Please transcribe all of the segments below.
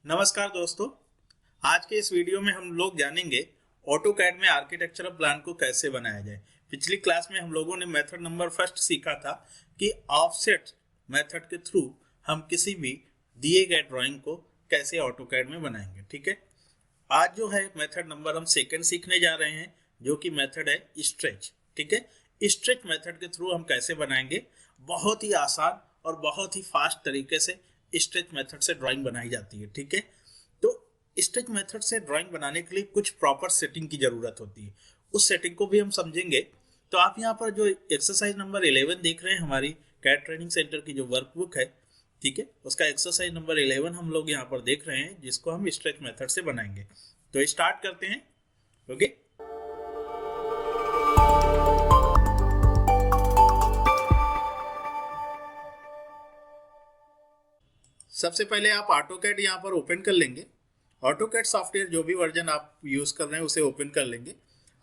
नमस्कार दोस्तों। आज के इस वीडियो में हम लोग जानेंगे ऑटोकैड में आर्किटेक्चरल प्लान को कैसे बनाया जाए। पिछली क्लास में हम लोगों ने मेथड नंबर फर्स्ट सीखा था कि ऑफसेट मेथड के थ्रू हम किसी भी दिए गए ड्राइंग को कैसे ऑटोकैड में बनाएंगे। ठीक है, आज जो है मेथड नंबर हम सेकंड सीखने जा रहे हैं, जो कि मेथड है स्ट्रेच। ठीक है, स्ट्रेच मेथड के थ्रू हम कैसे बनाएंगे। बहुत ही आसान और बहुत ही फास्ट तरीके से स्ट्रेच मेथड से ड्राइंग बनाई जाती है। ठीक है, तो स्ट्रेच मेथड से ड्राइंग बनाने के लिए कुछ प्रॉपर सेटिंग की जरूरत होती है, उस सेटिंग को भी हम समझेंगे। तो आप यहाँ पर जो एक्सरसाइज नंबर 11 देख रहे हैं, हमारी कैड ट्रेनिंग सेंटर की जो वर्कबुक है, ठीक है, उसका एक्सरसाइज नंबर 11 हम लोग यहाँ पर देख रहे हैं, जिसको हम स्ट्रेच मेथड से बनाएंगे। तो स्टार्ट करते हैं। ओके, सबसे पहले आप ऑटोकैड यहाँ पर ओपन कर लेंगे। ऑटोकैड सॉफ्टवेयर जो भी वर्जन आप यूज कर रहे हैं उसे ओपन कर लेंगे।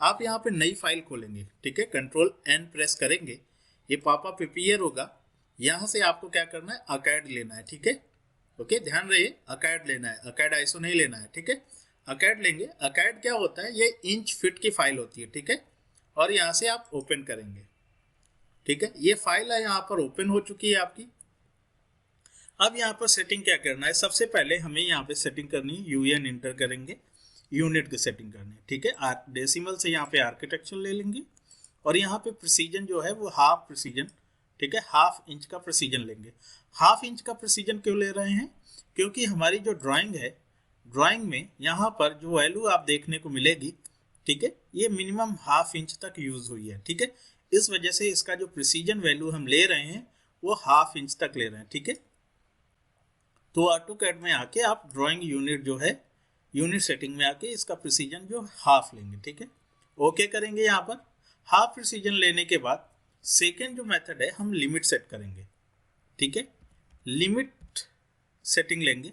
आप यहाँ पे नई फाइल खोलेंगे। ठीक है, कंट्रोल एन प्रेस करेंगे, ये पॉपअप अपीयर होगा। यहाँ से आपको क्या करना है, अकैड लेना है। ठीक है, ओके, ध्यान रहिए, अकैड लेना है, अकैड आईसो नहीं लेना है। ठीक है, अकैड लेंगे। अकैड क्या होता है, ये इंच फिट की फाइल होती है। ठीक है, और यहाँ से आप ओपन करेंगे। ठीक है, ये फाइल है यहाँ पर ओपन हो चुकी है आपकी। अब यहाँ पर सेटिंग क्या करना है, सबसे पहले हमें यहाँ पे सेटिंग करनी है, यूएन इंटर करेंगे, यूनिट की सेटिंग करनी है। ठीक है, डेसिमल से यहाँ पे आर्किटेक्चर ले लेंगे और यहाँ पे प्रिसीजन जो है वो हाफ प्रिसीजन, ठीक है, हाफ इंच का प्रिसीजन लेंगे। हाफ इंच का प्रिसीजन क्यों ले रहे हैं, क्योंकि हमारी जो ड्राइंग है, ड्राइंग में यहाँ पर जो वैल्यू आप देखने को मिलेगी, ठीक है, ये मिनिमम हाफ इंच तक यूज हुई है। ठीक है, इस वजह से इसका जो प्रिसीजन वैल्यू हम ले रहे हैं वो हाफ इंच तक ले रहे हैं। ठीक है, तो ऑटोकैड में आके आप ड्राइंग यूनिट जो है, यूनिट सेटिंग में आके इसका प्रिसीजन जो हाफ लेंगे। ठीक है, ओके करेंगे। यहाँ पर हाफ प्रिसीजन लेने के बाद सेकेंड जो मेथड है, हम लिमिट सेट करेंगे। ठीक है, लिमिट सेटिंग लेंगे।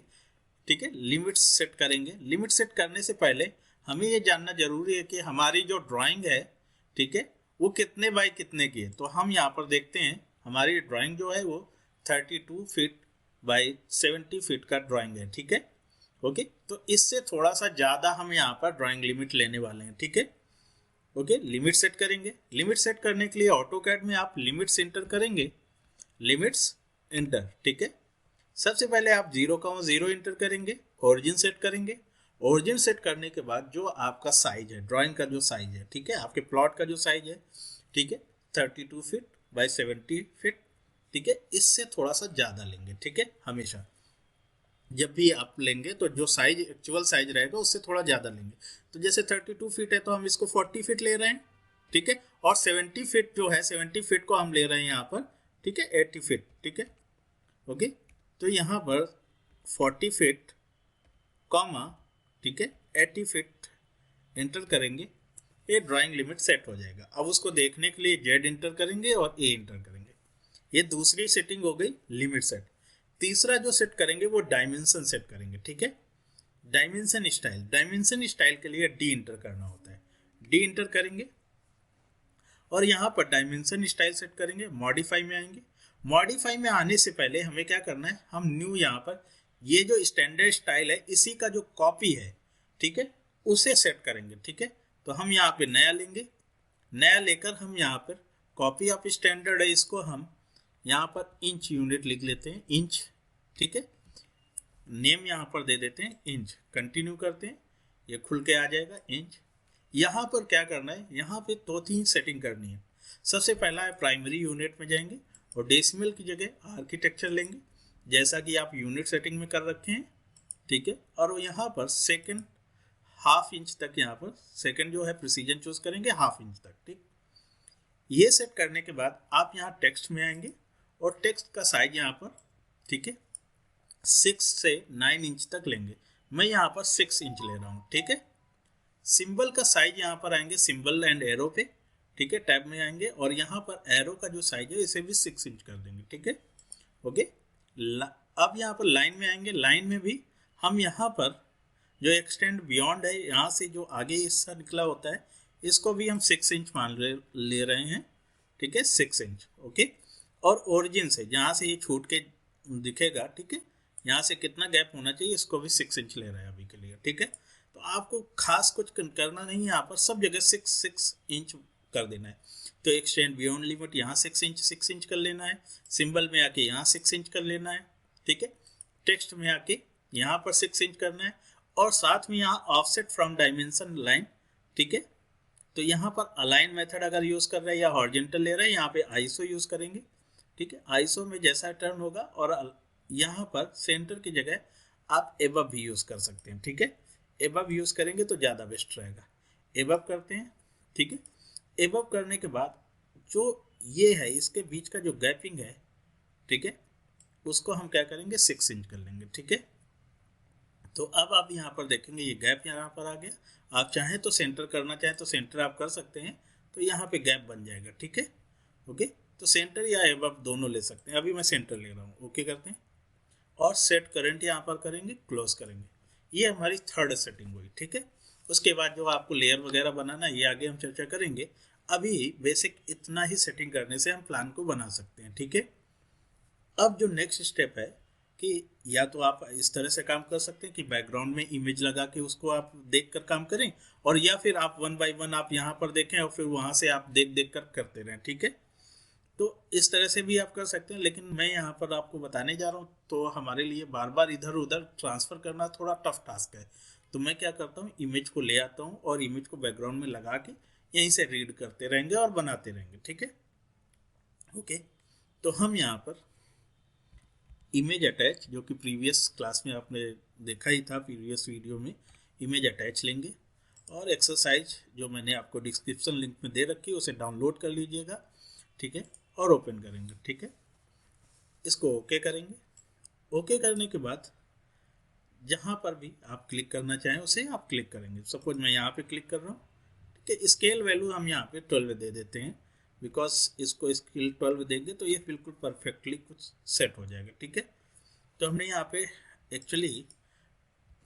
ठीक है, लिमिट सेट करेंगे। लिमिट सेट करने से पहले हमें ये जानना जरूरी है कि हमारी जो ड्राइंग है, ठीक है, वो कितने बाय कितने की है। तो हम यहाँ पर देखते हैं, हमारी ड्राइंग जो है वो 32 फीट बाई 70 फीट का ड्राइंग है। ठीक है, ओके, तो इससे थोड़ा सा ज़्यादा हम यहाँ पर ड्राइंग लिमिट लेने वाले हैं। ठीक है, ओके, लिमिट सेट करेंगे। लिमिट सेट करने के लिए ऑटोकैड में आप लिमिट्स इंटर करेंगे, लिमिट्स इंटर। ठीक है, सबसे पहले आप 0,0 इंटर करेंगे, ओरिजिन सेट करेंगे। ओरिजिन सेट करने के बाद जो आपका साइज है, ड्राइंग का जो साइज है, ठीक है, आपके प्लॉट का जो साइज है, ठीक है, 32 फीट बाई 70 फीट। ठीक है, इससे थोड़ा सा ज़्यादा लेंगे। ठीक है, हमेशा जब भी आप लेंगे तो जो साइज एक्चुअल साइज रहेगा उससे थोड़ा ज़्यादा लेंगे। तो जैसे 32 फीट है तो हम इसको 40 फीट ले रहे हैं। ठीक है, और 70 फीट जो है, 70 फीट को हम ले रहे हैं यहाँ पर, ठीक है, 80 फीट। ठीक है, ओके, तो यहाँ पर 40 फीट कॉमा, ठीक है, 80 फीट इंटर करेंगे, ये ड्राइंग लिमिट सेट हो जाएगा। अब उसको देखने के लिए जेड इंटर करेंगे और ए इंटर करेंगे। ये दूसरी सेटिंग हो गई, लिमिट सेट। तीसरा जो सेट करेंगे वो डायमेंशन सेट करेंगे। ठीक है, डायमेंशन स्टाइल, डायमेंशन स्टाइल के लिए डी इंटर करना होता है, डी इंटर करेंगे और यहाँ पर डायमेंशन स्टाइल सेट करेंगे। मॉडिफाई में आएंगे। मॉडिफाई में आने से पहले हमें क्या करना है, हम न्यू यहाँ पर ये जो स्टैंडर्ड स्टाइल है इसी का जो कॉपी है, ठीक है, उसे सेट करेंगे। ठीक है, तो हम यहाँ पे नया लेंगे, नया लेकर हम यहाँ पर कॉपी ऑफ स्टैंडर्ड है, इसको हम यहाँ पर इंच यूनिट लिख लेते हैं, इंच। ठीक है, नेम यहाँ पर दे देते हैं इंच। कंटिन्यू करते हैं, ये खुल के आ जाएगा इंच। यहाँ पर क्या करना है, यहाँ पे 2-3 सेटिंग करनी है। सबसे पहला है प्राइमरी यूनिट में जाएंगे और डेसिमल की जगह आर्किटेक्चर लेंगे, जैसा कि आप यूनिट सेटिंग में कर रखे हैं। ठीक है, और यहाँ पर सेकेंड हाफ इंच तक, यहाँ पर सेकेंड जो है प्रिसीजन चूज करेंगे हाफ इंच तक। ठीक, ये सेट करने के बाद आप यहाँ टेक्स्ट में आएंगे और टेक्स्ट का साइज यहाँ पर, ठीक है, 6 से 9 इंच तक लेंगे। मैं यहाँ पर 6 इंच ले रहा हूँ। ठीक है, सिंबल का साइज यहाँ पर आएंगे, सिंबल एंड एरो पे, ठीक है, टैब में आएंगे और यहाँ पर एरो का जो साइज है इसे भी 6 इंच कर देंगे। ठीक है, ओके, अब यहाँ पर लाइन में आएंगे। लाइन में भी हम यहाँ पर जो एक्सटेंड बियॉन्ड है, यहाँ से जो आगे हिस्सा निकला होता है, इसको भी हम 6 इंच मान ले रहे हैं। ठीक है, 6 इंच। ओके, और ओरिजिन से जहाँ से ये छूट के दिखेगा, ठीक है, यहाँ से कितना गैप होना चाहिए, इसको भी 6 इंच ले रहा है अभी के लिए, ठीक है। तो आपको खास कुछ करना नहीं है, यहाँ पर सब जगह 6 इंच कर देना है। तो एक्सटेंड बियॉन्ड लिमिट यहाँ 6 इंच कर लेना है, सिंबल में आके यहाँ 6 इंच कर लेना है, ठीक है। टेक्स्ट में आके यहाँ पर 6 इंच करना है, और साथ में यहाँ ऑफसेट फ्रॉम डायमेंशन लाइन, ठीक है। तो यहाँ पर अलाइन मेथड अगर यूज कर रहे हैं या हॉरिजॉन्टल ले रहे हैं, यहाँ पे आईएसओ यूज करेंगे, ठीक है। आईएसओ में जैसा टर्न होगा, और यहाँ पर सेंटर की जगह आप एबव भी यूज कर सकते हैं, ठीक है। एबव यूज करेंगे तो ज़्यादा बेस्ट रहेगा। एबव करते हैं, ठीक है। एबव करने के बाद जो ये है इसके बीच का जो गैपिंग है, ठीक है, उसको हम क्या करेंगे 6 इंच कर लेंगे, ठीक है। तो अब आप यहाँ पर देखेंगे ये गैप यहाँ पर आ गया। आप चाहें तो सेंटर करना चाहें तो सेंटर आप कर सकते हैं, तो यहाँ पे गैप बन जाएगा, ठीक है। ओके, तो सेंटर या एबव दोनों ले सकते हैं। अभी मैं सेंटर ले रहा हूँ, ओके करते हैं, और सेट करंट यहाँ पर करेंगे, क्लोज करेंगे। ये हमारी थर्ड सेटिंग हुई, ठीक है। उसके बाद जो आपको लेयर वगैरह बनाना है ये आगे हम चर्चा करेंगे। अभी बेसिक इतना ही सेटिंग करने से हम प्लान को बना सकते हैं, ठीक है। अब जो नेक्स्ट स्टेप है कि या तो आप इस तरह से काम कर सकते हैं कि बैकग्राउंड में इमेज लगा के उसको आप देख कर काम करें, और या फिर आप 1 बाय 1 आप यहाँ पर देखें और फिर वहाँ से आप देख देख कर करते रहें, ठीक है। तो इस तरह से भी आप कर सकते हैं, लेकिन मैं यहाँ पर आपको बताने जा रहा हूँ तो हमारे लिए बार बार इधर उधर ट्रांसफ़र करना थोड़ा टफ टास्क है। तो मैं क्या करता हूँ, इमेज को ले आता हूँ और इमेज को बैकग्राउंड में लगा के यहीं से रीड करते रहेंगे और बनाते रहेंगे, ठीक है। ओके, तो हम यहाँ पर इमेज अटैच, जो कि प्रीवियस क्लास में आपने देखा ही था, प्रीवियस वीडियो में, इमेज अटैच लेंगे और एक्सरसाइज जो मैंने आपको डिस्क्रिप्शन लिंक में दे रखी है उसे डाउनलोड कर लीजिएगा, ठीक है, और ओपन करेंगे, ठीक है। इसको ओके करेंगे। ओके करने के बाद जहाँ पर भी आप क्लिक करना चाहें उसे आप क्लिक करेंगे। सपोज मैं यहाँ पे क्लिक कर रहा हूँ, ठीक है। स्केल वैल्यू हम यहाँ पे 12 दे देते हैं, बिकॉज इसको स्केल 12 देंगे तो ये बिल्कुल परफेक्टली कुछ सेट हो जाएगा, ठीक है। तो हमने यहाँ पे एक्चुअली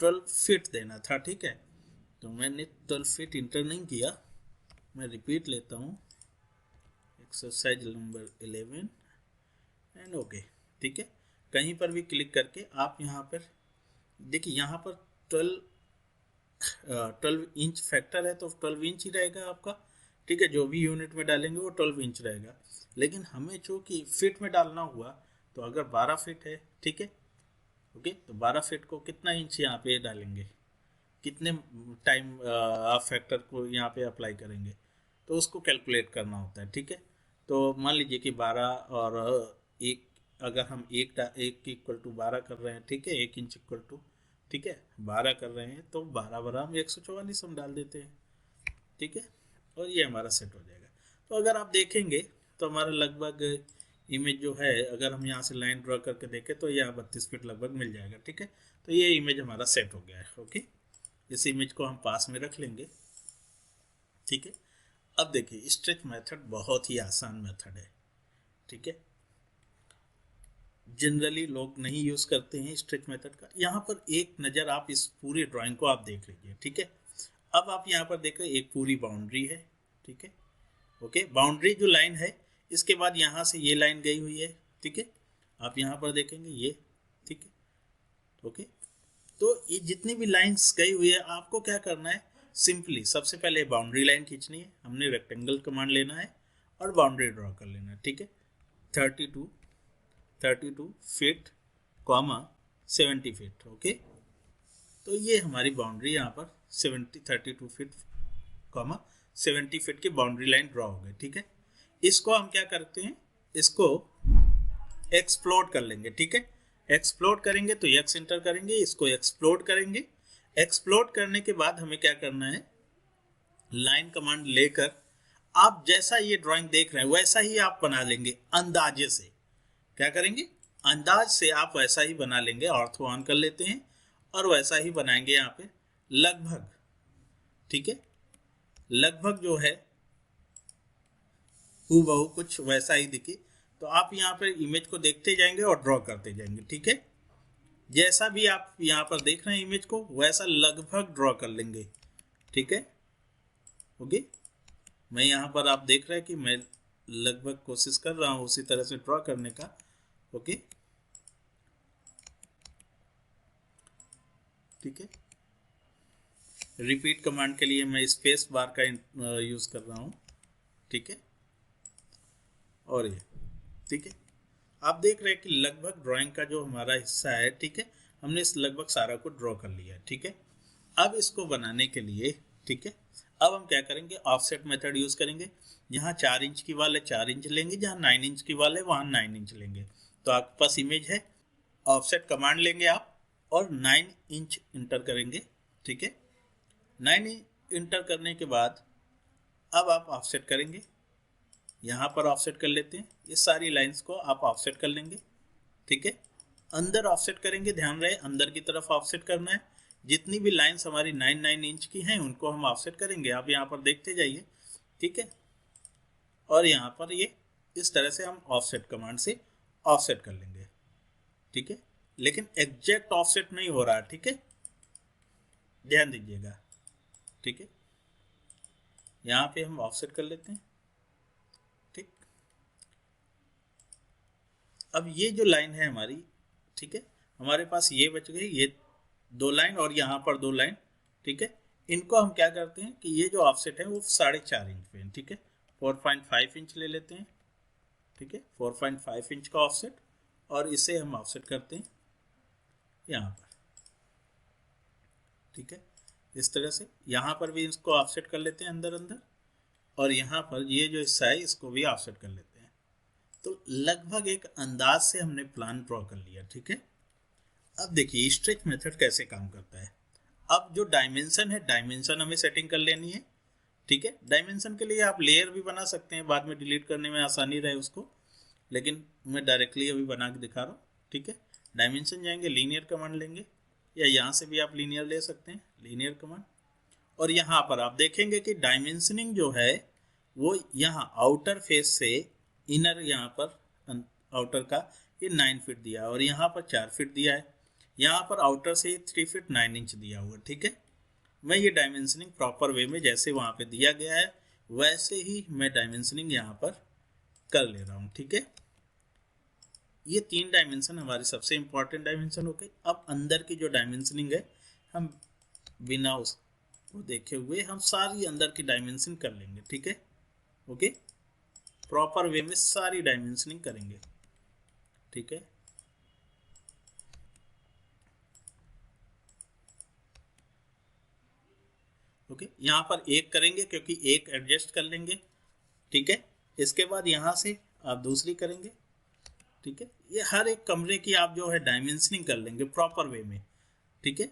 12 फीट देना था, ठीक है। तो मैंने 12 फीट इंटर नहीं किया, मैं रिपीट लेता हूँ, एक्सरसाइज नंबर 11 एंड ओके, ठीक है। कहीं पर भी क्लिक करके आप यहाँ पर देखिए, यहाँ पर 12 इंच फैक्टर है तो 12 इंच ही रहेगा आपका, ठीक है। जो भी यूनिट में डालेंगे वो 12 इंच रहेगा, लेकिन हमें चूँकि फीट में डालना हुआ तो अगर 12 फीट है, ठीक है, ओके, तो 12 फीट को कितना इंच यहाँ पे डालेंगे, कितने टाइम आप फैक्टर को यहाँ पे अप्लाई करेंगे, तो उसको कैलकुलेट करना होता है, ठीक है। तो मान लीजिए कि 12 और एक, अगर हम एक इक्वल टू 12 कर रहे हैं, ठीक है, 1 इंच इक्वल टू, ठीक है, 12 कर रहे हैं तो 12 बरा हम 144 हम डाल देते हैं, ठीक है, और ये हमारा सेट हो जाएगा। तो अगर आप देखेंगे तो हमारा लगभग इमेज जो है, अगर हम यहाँ से लाइन ड्रॉ करके देखें तो यहाँ 32 फीट लगभग मिल जाएगा, ठीक है। तो ये इमेज हमारा सेट हो गया है, ओके। इस इमेज को हम पास में रख लेंगे, ठीक है। अब देखिए, स्ट्रेच मेथड बहुत ही आसान मेथड है, ठीक है। जनरली लोग नहीं यूज करते हैं स्ट्रेच मेथड का। यहाँ पर एक नज़र आप इस पूरी ड्राइंग को आप देख लीजिए, ठीक है। अब आप यहाँ पर देख रहे हैं एक पूरी बाउंड्री है, ठीक है, ओके। बाउंड्री जो लाइन है, इसके बाद यहाँ से ये लाइन गई हुई है, ठीक है। आप यहाँ पर देखेंगे ये, ठीक है, ओके। तो ये जितनी भी लाइंस गई हुई है, आपको क्या करना है, सिंपली सबसे पहले बाउंड्री लाइन खींचनी है। हमने रेक्टेंगल कमांड लेना है और बाउंड्री ड्रॉ कर लेना है, ठीक है। 32 फीट कॉमा 70 फीट, ओके। तो ये हमारी बाउंड्री यहाँ पर 32 फीट कॉमा 70 फीट की बाउंड्री लाइन ड्रॉ हो गई, ठीक है। इसको हम क्या करते हैं, इसको एक्सप्लोड कर लेंगे, ठीक है। एक्सप्लोड करेंगे तो एक्स एंटर करेंगे, इसको एक्सप्लोड करेंगे। एक्सप्लोड करने के बाद हमें क्या करना है, लाइन कमांड लेकर आप जैसा ये ड्राइंग देख रहे हैं वैसा ही आप बना लेंगे, अंदाजे से। क्या करेंगे, अंदाज से आप वैसा ही बना लेंगे। ऑर्थो ऑन कर लेते हैं और वैसा ही बनाएंगे यहाँ पे लगभग, ठीक है। लगभग जो है हूबहू कुछ वैसा ही दिखे, तो आप यहाँ पर इमेज को देखते जाएंगे और ड्रॉ करते जाएंगे, ठीक है। जैसा भी आप यहाँ पर देख रहे हैं इमेज को वैसा लगभग ड्रॉ कर लेंगे, ठीक है, ओके। मैं यहाँ पर आप देख रहे हैं कि मैं लगभग कोशिश कर रहा हूँ उसी तरह से ड्रॉ करने का, ओके। ठीक है। रिपीट कमांड के लिए मैं स्पेस बार का यूज कर रहा हूँ, ठीक है। और ये ठीक है, आप देख रहे हैं कि लगभग ड्राइंग का जो हमारा हिस्सा है, ठीक है, हमने इस लगभग सारा को ड्रॉ कर लिया है, ठीक है। अब इसको बनाने के लिए, ठीक है, अब हम क्या करेंगे, ऑफसेट मेथड यूज करेंगे। जहाँ 4 इंच की वाल है 4 इंच लेंगे, जहाँ 9 इंच की वाल है वहाँ 9 इंच लेंगे। तो आपके पास इमेज है, ऑफसेट कमांड लेंगे आप और 9 इंच इंटर करेंगे, ठीक है। 9 इंटर करने के बाद अब आप ऑफसेट करेंगे, यहाँ पर ऑफसेट कर लेते हैं, ये सारी लाइंस को आप ऑफसेट कर लेंगे, ठीक है। अंदर ऑफसेट करेंगे, ध्यान रहे अंदर की तरफ ऑफसेट करना है। जितनी भी लाइंस हमारी 9 इंच की हैं उनको हम ऑफसेट करेंगे, आप यहाँ पर देखते जाइए, ठीक है। और यहाँ पर ये इस तरह से हम ऑफसेट कमांड से ऑफसेट कर लेंगे, ठीक है। लेकिन एग्जैक्ट ऑफसेट नहीं हो रहा, ठीक है, ध्यान दीजिएगा, ठीक है। यहाँ पे हम ऑफसेट कर लेते हैं, ठीक। अब ये जो लाइन है हमारी, ठीक है, हमारे पास ये बच गई, ये 2 लाइन और यहाँ पर 2 लाइन, ठीक है। इनको हम क्या करते हैं कि ये जो ऑफसेट है वो 4.5 इंच पे, ठीक है, 4.5 इंच ले लेते हैं, ठीक है, 4.5 इंच का ऑफसेट, और इसे हम ऑफसेट करते हैं यहाँ पर, ठीक है। इस तरह से यहाँ पर भी इसको ऑफसेट कर लेते हैं अंदर अंदर, और यहाँ पर ये जो हिस्सा है इसको भी ऑफसेट कर लेते हैं। तो लगभग एक अंदाज से हमने प्लान ड्रॉ कर लिया, ठीक है। अब देखिए स्ट्रेच मेथड कैसे काम करता है। अब जो डायमेंशन है, डायमेंशन हमें सेटिंग कर लेनी है, ठीक है। डायमेंशन के लिए आप लेयर भी बना सकते हैं, बाद में डिलीट करने में आसानी रहे उसको, लेकिन मैं डायरेक्टली अभी बना के दिखा रहा हूँ, ठीक है। डायमेंशन जाएंगे, लीनियर कमांड लेंगे, या यहाँ से भी आप लीनियर ले सकते हैं, लीनियर कमांड। और यहाँ पर आप देखेंगे कि डायमेंशनिंग जो है वो यहाँ आउटर फेस से इनर, यहाँ पर आउटर का ये 9 फीट दिया और यहाँ पर 4 फीट दिया है, यहाँ पर आउटर से 3 फीट 9 इंच दिया हुआ, ठीक है। मैं ये डायमेंशनिंग प्रॉपर वे में जैसे वहाँ पे दिया गया है वैसे ही मैं डायमेंशनिंग यहाँ पर कर ले रहा हूँ, ठीक है। ये 3 डायमेंशन हमारे सबसे इंपॉर्टेंट डायमेंशन हो गए। अब अंदर की जो डायमेंशनिंग है हम बिना उसको देखे हुए हम सारी अंदर की डायमेंशन कर लेंगे, ठीक है, ओके। प्रॉपर वे में सारी डायमेंशनिंग करेंगे, ठीक है। ओके, यहाँ पर एक करेंगे क्योंकि एक एडजस्ट कर लेंगे, ठीक है। इसके बाद यहाँ से आप दूसरी करेंगे, ठीक है। ये हर एक कमरे की आप जो है डायमेंशनिंग कर लेंगे प्रॉपर वे में, ठीक है।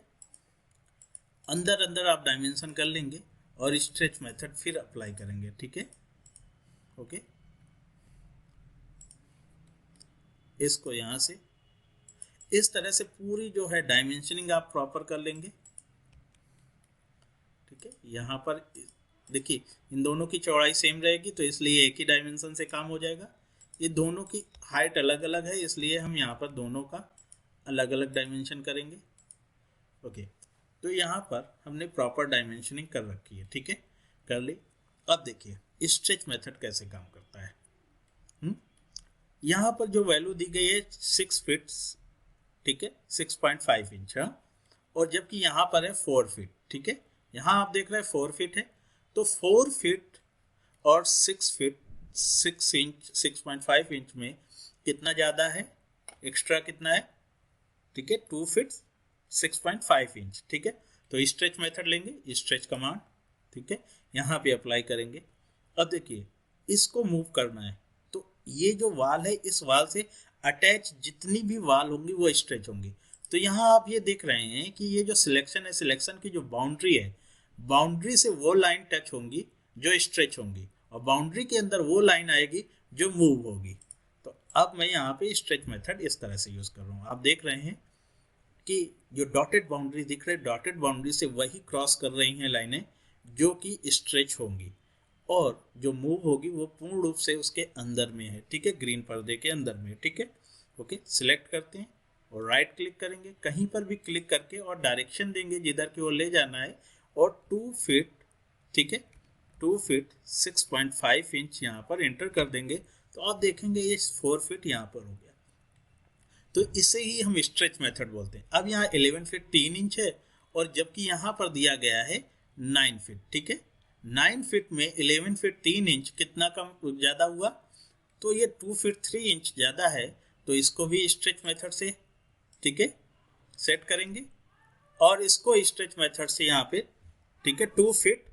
अंदर अंदर आप डायमेंशन कर लेंगे और स्ट्रेच मेथड फिर अप्लाई करेंगे, ठीक है, ओके। इसको यहाँ से इस तरह से पूरी जो है डायमेंशनिंग आप प्रॉपर कर लेंगे, ठीक है। यहाँ पर देखिए इन दोनों की चौड़ाई सेम रहेगी तो इसलिए एक ही डायमेंशन से काम हो जाएगा। ये दोनों की हाइट अलग अलग है इसलिए हम यहाँ पर दोनों का अलग अलग डायमेंशन करेंगे, ओके। तो यहाँ पर हमने प्रॉपर डायमेंशनिंग कर रखी है, ठीक है, कर ली। अब देखिए स्ट्रेच मेथड कैसे काम करता है। यहाँ पर जो वैल्यू दी गई है 6 फीट, ठीक है, 6.5 इंच, और जबकि यहाँ पर है 4 फीट, ठीक है। यहाँ आप देख रहे हैं 4 फीट है, तो 4 फीट और 6 फीट 6 इंच 6.5 इंच में कितना ज़्यादा है, एक्स्ट्रा कितना है, ठीक है, 2 फीट 6.5 इंच, ठीक है। तो स्ट्रेच मेथड लेंगे, स्ट्रेच कमांड, ठीक है, यहाँ पे अप्लाई करेंगे। अब देखिए इसको मूव करना है तो ये जो वाल है इस वाल से अटैच जितनी भी वाल होंगी वो स्ट्रेच होंगी। तो यहाँ आप ये देख रहे हैं कि ये जो सिलेक्शन है, सिलेक्शन की जो बाउंड्री है, बाउंड्री से वो लाइन टच होंगी जो स्ट्रेच होंगी और बाउंड्री के अंदर वो लाइन आएगी जो मूव होगी। तो अब मैं यहाँ पे स्ट्रेच मेथड इस तरह से यूज कर रहा हूँ। आप देख रहे हैं कि जो डॉटेड बाउंड्री दिख रहे हैं, डॉटेड बाउंड्री से वही क्रॉस कर रही हैं लाइनें जो कि स्ट्रेच होंगी और जो मूव होगी वो पूर्ण रूप से उसके अंदर में है, ठीक है, ग्रीन पर्दे के अंदर में, ठीक है, ओके। सिलेक्ट करते हैं और राइट क्लिक करेंगे, कहीं पर भी क्लिक करके और डायरेक्शन देंगे जिधर की ओर ले जाना है और 2 फीट, ठीक है, 2 फीट 6.5 इंच यहाँ पर एंटर कर देंगे तो आप देखेंगे ये 4 फीट यहाँ पर हो गया। तो इसे ही हम स्ट्रेच मेथड बोलते हैं। अब यहाँ 11 फीट 3 इंच है और जबकि यहाँ पर दिया गया है 9 फीट, ठीक है। 9 फीट में 11 फीट 3 इंच कितना कम ज़्यादा हुआ, तो ये 2 फीट 3 इंच ज़्यादा है, तो इसको भी स्ट्रेच मेथड से, ठीक है, सेट करेंगे। और इसको स्ट्रेच मेथड से यहाँ पे, ठीक है, 2 फीट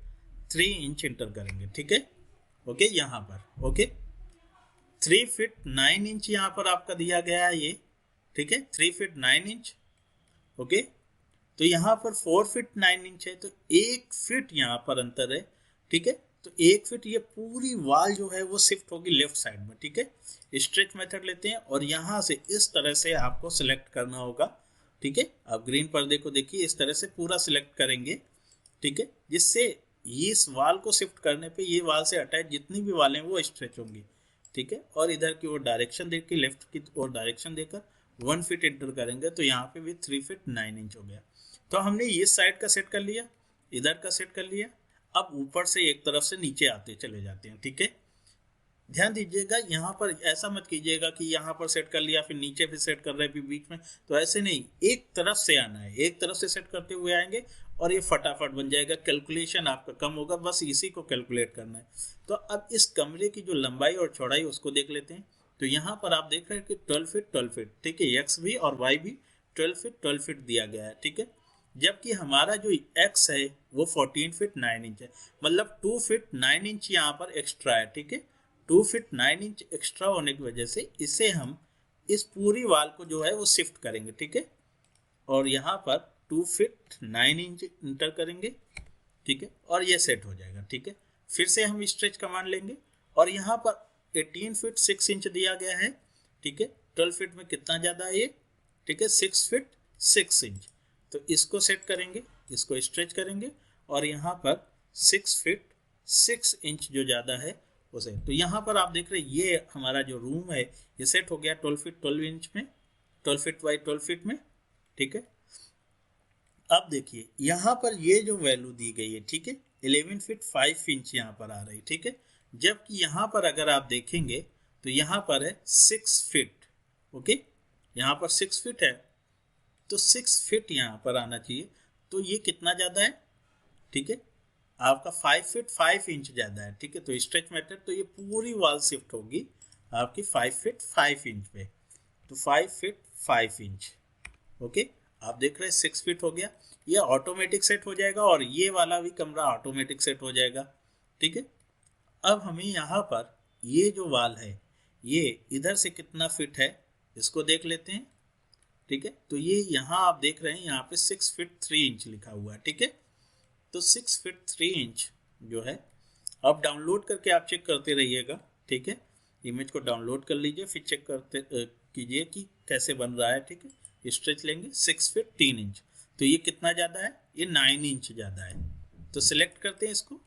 3 इंच इंटर करेंगे, ठीक है, ओके। यहाँ पर ओके 3 फीट 9 इंच यहाँ पर आपका दिया गया है ये, ठीक है, 3 फीट 9 इंच, ओके। तो यहाँ पर 4 फीट 9 इंच है, तो 1 फीट यहाँ पर अंतर है, ठीक है। तो 1 फीट ये पूरी वॉल जो है वो शिफ्ट होगी लेफ्ट साइड में, ठीक है। स्ट्रेच मेथड लेते हैं और यहाँ से इस तरह से आपको सिलेक्ट करना होगा, ठीक है। आप ग्रीन पर्दे को देखिए, इस तरह से पूरा सिलेक्ट करेंगे, ठीक है, जिससे इस वाल को शिफ्ट करने पे ये वाल से अटैच जितनी भी वालें वो स्ट्रेच होंगी, ठीक है। और इधर की ओर डायरेक्शन देकर, लेफ्ट की ओर डायरेक्शन देकर 1 फीट एंटर करेंगे, तो यहाँ पे भी 3 फीट 9 इंच हो गया। तो हमने इस साइड का सेट कर लिया, इधर का सेट कर लिया। अब ऊपर से एक तरफ से नीचे आते चले जाते हैं, ठीक है। ध्यान दीजिएगा, यहाँ पर ऐसा मत कीजिएगा कि यहाँ पर सेट कर लिया फिर नीचे फिर सेट कर रहे हैं बीच में, तो ऐसे नहीं, एक तरफ से आना है, एक तरफ से सेट करते हुए आएंगे और ये फटाफट बन जाएगा, कैलकुलेशन आपका कम होगा, बस इसी को कैलकुलेट करना है। तो अब इस कमरे की जो लंबाई और चौड़ाई उसको देख लेते हैं। तो यहाँ पर आप देख रहे हैं कि 12 फीट, ठीक है, एक्स भी और वाई भी 12 फीट दिया गया है, ठीक है। जबकि हमारा जो एक्स है वो 14 फीट 9 इंच है, मतलब 2 फीट 9 इंच यहाँ पर एक्स्ट्रा है, ठीक है। 2 फीट 9 इंच एक्स्ट्रा होने की वजह से इसे हम इस पूरी वाल को जो है वो शिफ्ट करेंगे, ठीक है। और यहाँ पर 2 फीट 9 इंच इंटर करेंगे, ठीक है, और ये सेट हो जाएगा, ठीक है। फिर से हम स्ट्रेच कमांड लेंगे और यहाँ पर 18 फीट 6 इंच दिया गया है, ठीक है। 12 फीट में कितना ज़्यादा है ये, ठीक है, 6 फीट 6 इंच। तो इसको सेट करेंगे, इसको स्ट्रेच करेंगे और यहाँ पर 6 फीट 6 इंच जो ज़्यादा है उसे, तो यहाँ पर आप देख रहे हैं ये हमारा जो रूम है ये सेट हो गया 12 फीट 12 इंच में, 12 फीट बाई 12 फीट में, ठीक है। अब देखिए यहाँ पर ये जो वैल्यू दी गई है, ठीक है, 11 फीट 5 इंच यहाँ पर आ रही, ठीक है। जबकि यहाँ पर अगर आप देखेंगे तो यहाँ पर है 6 फीट, ओके, यहाँ पर 6 फीट है, तो 6 फीट यहाँ पर आना चाहिए, तो ये कितना ज़्यादा है, ठीक है, आपका 5 फीट 5 इंच ज़्यादा है, ठीक है। तो स्ट्रेच मेथड, तो ये पूरी वॉल शिफ्ट होगी आपकी 5 फीट 5 इंच पे, तो 5 फीट 5 इंच, ओके। आप देख रहे हैं 6 फीट हो गया, ये ऑटोमेटिक सेट हो जाएगा और ये वाला भी कमरा ऑटोमेटिक सेट हो जाएगा, ठीक है। अब हमें यहाँ पर ये जो वाल है ये इधर से कितना फिट है इसको देख लेते हैं, ठीक है। तो ये यहाँ आप देख रहे हैं यहाँ पे 6 फीट 3 इंच लिखा हुआ है, ठीक है। तो 6 फीट 3 इंच जो है, अब डाउनलोड करके आप चेक करते रहिएगा, ठीक है। इमेज को डाउनलोड कर लीजिए, फिर चेक करते कीजिए कि कैसे बन रहा है, ठीक है। स्ट्रेच लेंगे 6 फीट 3 इंच, तो ये कितना ज़्यादा है, ये 9 इंच ज़्यादा है। तो सिलेक्ट करते हैं इसको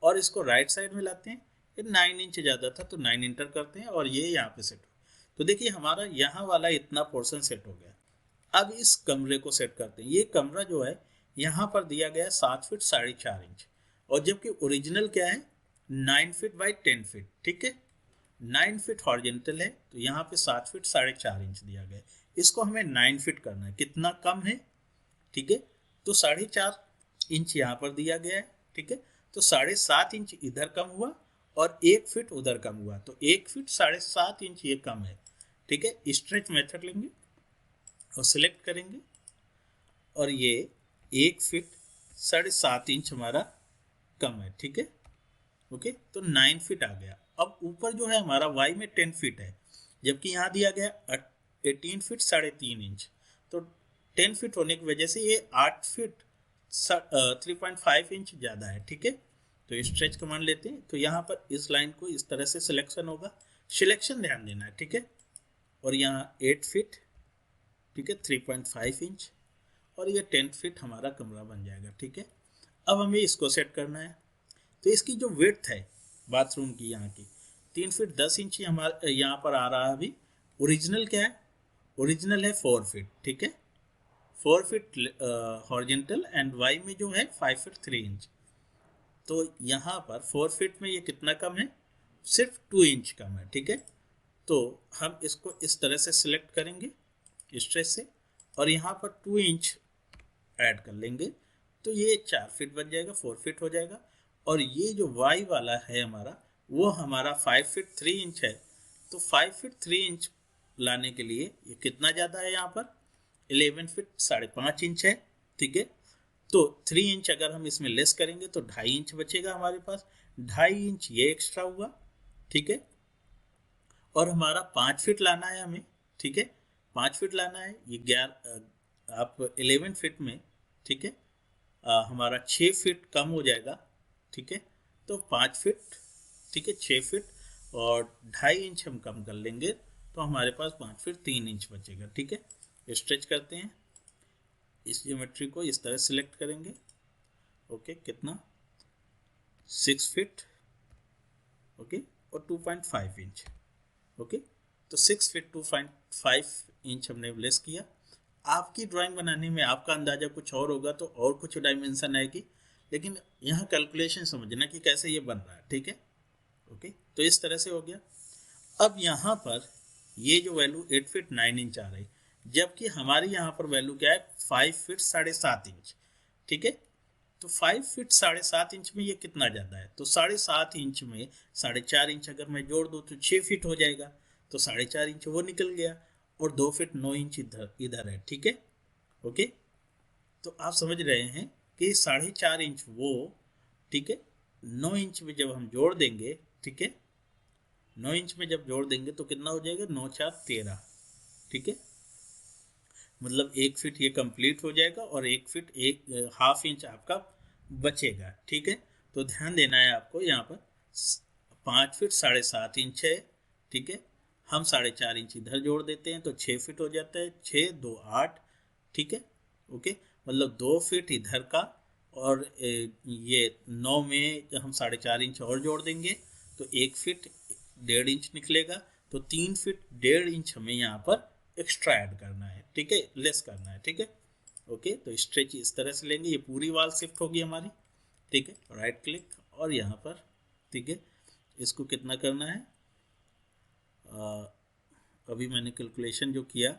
और इसको राइट साइड में लाते हैं, ये 9 इंच ज़्यादा था तो 9 इंटर करते हैं और ये यहाँ पे सेट हो। तो देखिए हमारा यहाँ वाला इतना पोर्शन सेट हो गया। अब इस कमरे को सेट करते हैं। ये कमरा जो है यहाँ पर दिया गया 7 फीट 4.5 इंच, और जबकि ओरिजिनल क्या है 9 फीट बाई 10 फीट, ठीक है। 9 फीट हॉरिजॉन्टल है, तो यहाँ पे 7 फीट 4.5 इंच दिया गया है। इसको हमें 9 फीट करना है, कितना कम है, ठीक है। तो 4.5 इंच यहाँ पर दिया गया है, ठीक है। तो 7.5 इंच इधर कम हुआ और 1 फीट उधर कम हुआ, तो 1 फीट 7.5 इंच ये कम है, ठीक है। स्ट्रेच मेथड लेंगे और सिलेक्ट करेंगे और ये 1 फीट 7.5 इंच हमारा कम है, ठीक है, ओके। तो 9 फीट आ गया। अब ऊपर जो है हमारा वाई में 10 फीट है, जबकि यहाँ दिया गया 18 फीट 3.5 इंच, तो 10 फीट होने की वजह से ये 8 फीट 3.5 इंच ज़्यादा है, ठीक है। तो स्ट्रेच कमांड लेते हैं, तो यहाँ पर इस लाइन को इस तरह से सिलेक्शन होगा, सिलेक्शन ध्यान देना है, ठीक है। और यहाँ 8 फीट, ठीक है, 3.5 इंच, और ये 10 फीट हमारा कमरा बन जाएगा, ठीक है। अब हमें इसको सेट करना है, तो इसकी जो विड्थ है बाथरूम की यहाँ की 3 फीट 10 इंच हमारा यहाँ पर आ रहा है। अभी ओरिजिनल क्या है, ओरिजिनल है 4 फीट, ठीक है, 4 फीट हॉरिजॉन्टल एंड वाई में जो है 5 फीट 3 इंच। तो यहाँ पर 4 फीट में ये कितना कम है, सिर्फ 2 इंच कम है, ठीक है। तो हम इसको इस तरह से सिलेक्ट करेंगे स्ट्रेच से, और यहाँ पर 2 इंच ऐड कर लेंगे तो ये 4 फीट बन जाएगा, 4 फीट हो जाएगा। और ये जो वाई वाला है हमारा, वो हमारा 5 फीट 3 इंच है। तो 5 फीट 3 इंच लाने के लिए ये कितना ज़्यादा है, यहाँ पर 11 फीट 5.5 इंच है। ठीक है, तो 3 इंच अगर हम इसमें लेस करेंगे तो 2.5 इंच बचेगा हमारे पास, 2.5 इंच ये एक्स्ट्रा हुआ। ठीक है, और हमारा 5 फीट लाना है हमें। ठीक है, 5 फीट लाना है, ये 11 आप 11 फीट में, ठीक है, हमारा 6 फीट कम हो जाएगा। ठीक है, तो 5 फीट, ठीक है, 6 फीट और 2.5 इंच हम कम कर लेंगे तो हमारे पास 5 फीट 3 इंच बचेगा। ठीक है, स्ट्रेच करते हैं, इस ज्योमेट्री को इस तरह सिलेक्ट करेंगे। ओके, कितना 6 फीट, ओके, और 2.5 इंच। ओके, तो 6 फीट 2.5 इंच हमने लेस किया। आपकी ड्राइंग बनाने में आपका अंदाज़ा कुछ और होगा तो और कुछ डायमेंशन आएगी, लेकिन यहाँ कैलकुलेशन समझना कि कैसे ये बन रहा है। ठीक है, ओके, तो इस तरह से हो गया। अब यहाँ पर ये जो वैल्यू 8 फीट 9 इंच आ रही, जबकि हमारी यहाँ पर वैल्यू क्या है 5 फीट 7.5 इंच। ठीक है, तो 5 फीट 7.5 इंच में ये कितना ज़्यादा है, तो 7.5 इंच में 4.5 इंच अगर मैं जोड़ दूँ तो 6 फीट हो जाएगा, तो 4.5 इंच वो निकल गया और 2 फीट 9 इंच इधर है। ठीक है, ओके, तो आप समझ रहे हैं कि 4.5 इंच वो, ठीक है, 9 इंच में जब हम जोड़ देंगे, ठीक है, 9 इंच में जब जोड़ देंगे तो कितना हो जाएगा, 9 4 13। ठीक है, मतलब 1 फीट ये कंप्लीट हो जाएगा और 1 फीट 1.5 इंच आपका बचेगा। ठीक है, तो ध्यान देना है आपको, यहाँ पर 5 फीट 7.5 इंच है। ठीक है, हम 4.5 इंच इधर जोड़ देते हैं तो 6 फीट हो जाता है, 6 2 8। ठीक है, ओके, मतलब 2 फीट इधर का और ये 9 में हम 4.5 इंच और जोड़ देंगे तो 1 फीट 1.5 इंच निकलेगा, तो 3 फीट 1.5 इंच हमें यहाँ पर एक्स्ट्रा ऐड करना है। ठीक है, लेस करना है। ठीक है, ओके, तो स्ट्रेच इस तरह से लेंगे, ये पूरी वॉल शिफ्ट होगी हमारी। ठीक है, राइट क्लिक और यहाँ पर, ठीक है, इसको कितना करना है, अभी मैंने कैलकुलेशन जो किया,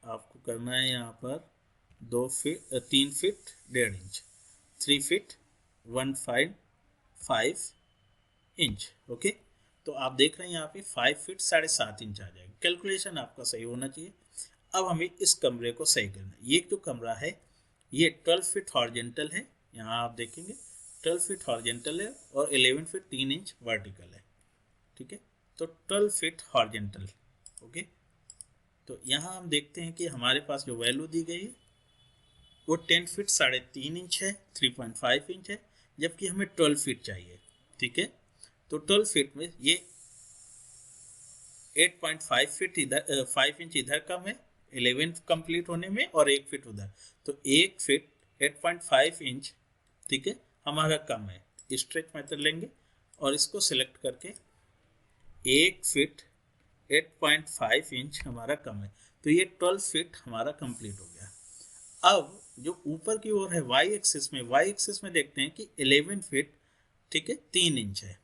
आपको करना है यहाँ पर 3 feet 1.5 inch, 3 feet 1.5 inch. Okay, तो आप देख रहे हैं यहाँ पे 5 फीट 7.5 इंच आ जाएगा। कैलकुलेशन आपका सही होना चाहिए। अब हमें इस कमरे को सही करना है। ये जो कमरा है ये 12 फीट हॉरिजेंटल है, यहाँ आप देखेंगे 12 फीट हॉरिजेंटल है और 11 फीट 3 इंच वर्टिकल है। ठीक है, तो 12 फीट हॉरिजेंटल। ओके, तो यहाँ हम देखते हैं कि हमारे पास जो वैल्यू दी गई है वो 10 फीट 3.5 इंच है, 3.5 इंच है, जबकि हमें 12 फीट चाहिए। ठीक है, तो 12 फीट में ये 8.5 फीट इधर, 5 इंच इधर कम है 11 कंप्लीट होने में और 1 फीट उधर, तो 1 फीट 8.5 इंच, ठीक है, हमारा कम है। स्ट्रेच मेथड लेंगे और इसको सिलेक्ट करके 1 फीट 8.5 इंच हमारा कम है, तो ये 12 फीट हमारा कंप्लीट हो गया। अब जो ऊपर की ओर है वाई एक्सिस में देखते हैं कि 11 फीट, ठीक है, 3 इंच है।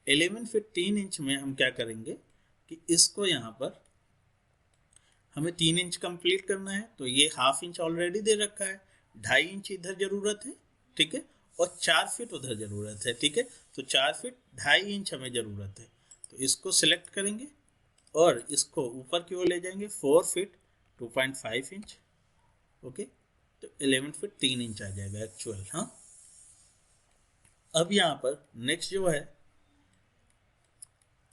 11 फीट 3 इंच में हम क्या करेंगे कि इसको यहाँ पर हमें 3 इंच कंप्लीट करना है, तो ये हाफ इंच ऑलरेडी दे रखा है, 2.5 इंच इधर जरूरत है। ठीक है, और 4 फीट उधर जरूरत है। ठीक है, तो 4 फीट 2.5 इंच हमें जरूरत है, तो इसको सिलेक्ट करेंगे और इसको ऊपर की ओर ले जाएंगे 4 फीट 2.5 इंच। ओके, तो 11 फीट 3 इंच आ जाएगा एक्चुअल। हाँ, अब यहाँ पर नेक्स्ट जो है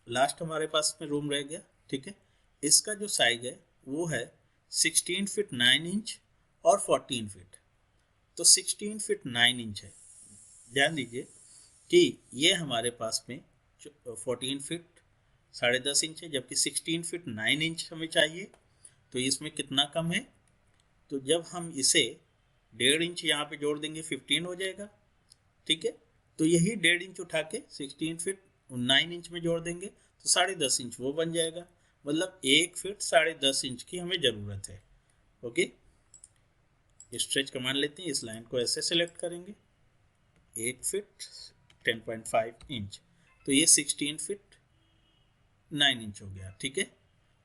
लास्ट हमारे पास में रूम रह गया। ठीक है, इसका जो साइज है वो है 16 फीट 9 इंच और 14 फीट, तो 16 फीट 9 इंच है। ध्यान दीजिए कि ये हमारे पास में 14 फीट 10.5 इंच है, जबकि 16 फीट 9 इंच हमें चाहिए, तो इसमें कितना कम है, तो जब हम इसे 1.5 इंच यहाँ पे जोड़ देंगे 15 हो जाएगा। ठीक है, तो यही 1.5 इंच उठा के 16 फीट 9 इंच में जोड़ देंगे तो 10.5 इंच वो बन जाएगा, मतलब 1 फीट 10.5 इंच की हमें ज़रूरत है। ओके, स्ट्रेच कमांड लेते हैं, इस लाइन को ऐसे सेलेक्ट करेंगे, 1 फीट 10.5 इंच, तो ये 16 फीट 9 इंच हो गया। ठीक है,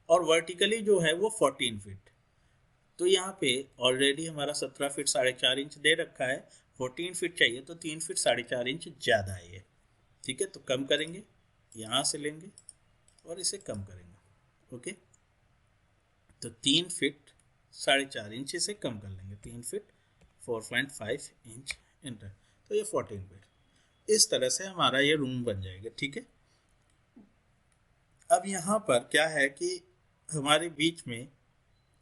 और वर्टिकली जो है वो 14 फीट, तो यहाँ पे ऑलरेडी हमारा 17 फीट 4.5 इंच दे रखा है, 14 फीट चाहिए तो 3 फीट 4.5 इंच ज़्यादा है ये, ठीक है। तो कम करेंगे, यहाँ से लेंगे और इसे कम करेंगे, ओके। तो 3 फीट 4.5 इंच इसे कम कर लेंगे, 3 फीट 4.5 इंच, इंटर। तो ये 14 फीट, इस तरह से हमारा ये रूम बन जाएगा, ठीक है। अब यहाँ पर क्या है कि हमारे बीच में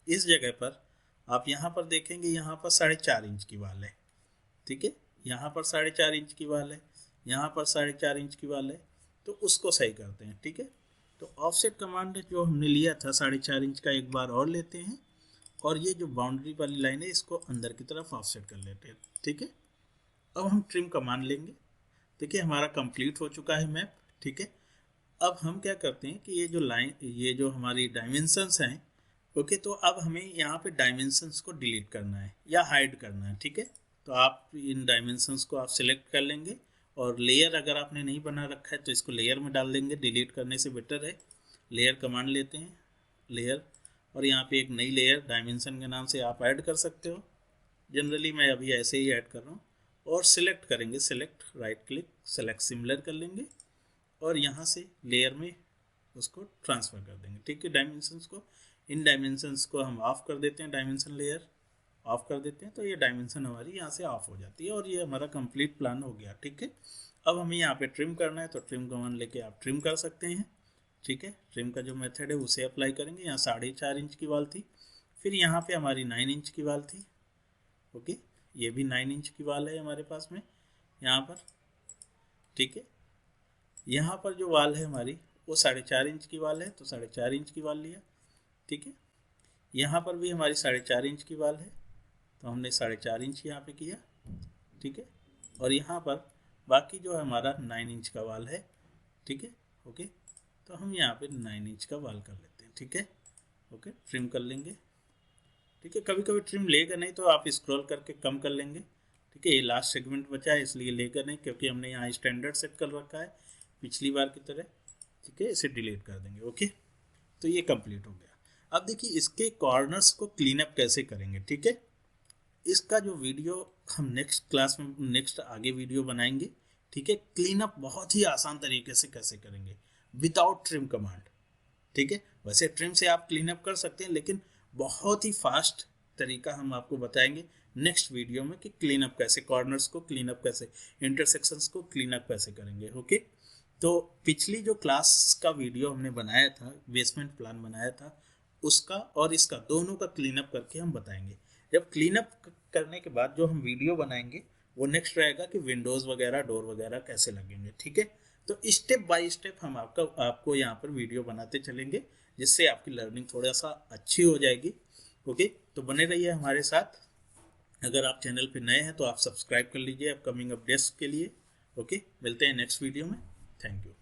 इस जगह पर आप यहाँ पर देखेंगे, यहाँ पर 4.5 इंच की वाल है, ठीक है। यहाँ पर 4.5 इंच की वाल है, यहाँ पर 4.5 इंच की वाल है, तो उसको सही करते हैं, ठीक है। तो ऑफसेट कमांड जो हमने लिया था 4.5 इंच का, एक बार और लेते हैं और ये जो बाउंड्री वाली लाइन है इसको अंदर की तरफ ऑफसेट कर लेते हैं, ठीक है। अब हम ट्रिम कमांड लेंगे, देखिए हमारा कंप्लीट हो चुका है मैप, ठीक है। अब हम क्या करते हैं कि ये जो लाइन, ये जो हमारी डायमेंशंस हैं, ओके, तो अब हमें यहाँ पे डायमेंशंस को डिलीट करना है या हाइड करना है, ठीक है। तो आप इन डायमेंशंस को आप सिलेक्ट कर लेंगे और लेयर अगर आपने नहीं बना रखा है तो इसको लेयर में डाल देंगे, डिलीट करने से बेटर है। लेयर कमांड लेते हैं, लेयर, और यहाँ पे एक नई लेयर डायमेंशन के नाम से आप ऐड कर सकते हो, जनरली मैं अभी ऐसे ही ऐड कर रहा हूँ। और सिलेक्ट करेंगे, select, right click, select similar कर लेंगे और यहाँ से लेयर में उसको ट्रांसफ़र कर देंगे, ठीक है, डायमेंशंस को। इन डायमेंशंस को हम ऑफ कर देते हैं, डायमेंशन लेयर ऑफ कर देते हैं, तो ये डायमेंशन हमारी यहाँ से ऑफ हो जाती है और ये हमारा कंप्लीट प्लान हो गया, ठीक है। अब हमें यहाँ पे ट्रिम करना है तो ट्रिम कमांड लेके आप ट्रिम कर सकते हैं, ठीक है। ट्रिम का जो मेथड है उसे अप्लाई करेंगे। यहाँ 4.5 इंच की वाल थी, फिर यहाँ पे हमारी 9 इंच की वाल थी, ओके, ये भी 9 इंच की वाल है हमारे पास में यहाँ पर, ठीक है। यहाँ पर जो वाल है हमारी वो 4.5 इंच की वाल है, तो 4.5 इंच की वाल लिया, ठीक है। यहाँ पर भी हमारी 4.5 इंच की वाल है, तो हमने 4.5 इंच यहाँ पे किया, ठीक है। और यहाँ पर बाकी जो हमारा 9 इंच का वाल है, ठीक है, ओके, तो हम यहाँ पे 9 इंच का वाल कर लेते हैं, ठीक है, ओके। ट्रिम कर लेंगे, ठीक है। कभी कभी ट्रिम लेगा नहीं तो आप स्क्रॉल करके कम कर लेंगे, ठीक है। ये लास्ट सेगमेंट बचा है इसलिए लेगा नहीं, क्योंकि हमने यहाँ स्टैंडर्ड सेट कर रखा है पिछली बार की तरह, ठीक है। इसे डिलीट कर देंगे, ओके। तो ये कंप्लीट हो गया। अब देखिए इसके कॉर्नर्स को क्लीन अप कैसे करेंगे, ठीक है। इसका जो वीडियो हम नेक्स्ट क्लास में, नेक्स्ट आगे वीडियो बनाएंगे, ठीक है। क्लीन अप बहुत ही आसान तरीके से कैसे करेंगे विदाउट ट्रिम कमांड, ठीक है। वैसे ट्रिम से आप क्लीन अप कर सकते हैं, लेकिन बहुत ही फास्ट तरीका हम आपको बताएंगे नेक्स्ट वीडियो में कि क्लीन अप कैसे, कॉर्नर्स को क्लीन अप कैसे, इंटरसेक्शंस को क्लीन अप कैसे करेंगे, ओके। तो पिछली जो क्लास का वीडियो हमने बनाया था, बेसमेंट प्लान बनाया था, उसका और इसका दोनों का क्लीन अप करके हम बताएंगे। जब क्लीन अप करने के बाद जो हम वीडियो बनाएंगे वो नेक्स्ट रहेगा कि विंडोज़ वगैरह, डोर वगैरह कैसे लगेंगे, ठीक है। तो स्टेप बाय स्टेप हम आपको यहाँ पर वीडियो बनाते चलेंगे, जिससे आपकी लर्निंग थोड़ा सा अच्छी हो जाएगी, ओके। तो बने रहिए हमारे साथ। अगर आप चैनल पे नए हैं तो आप सब्सक्राइब कर लीजिए अपकमिंग अपडेट्स के लिए, ओके। मिलते हैं नेक्स्ट वीडियो में, थैंक यू।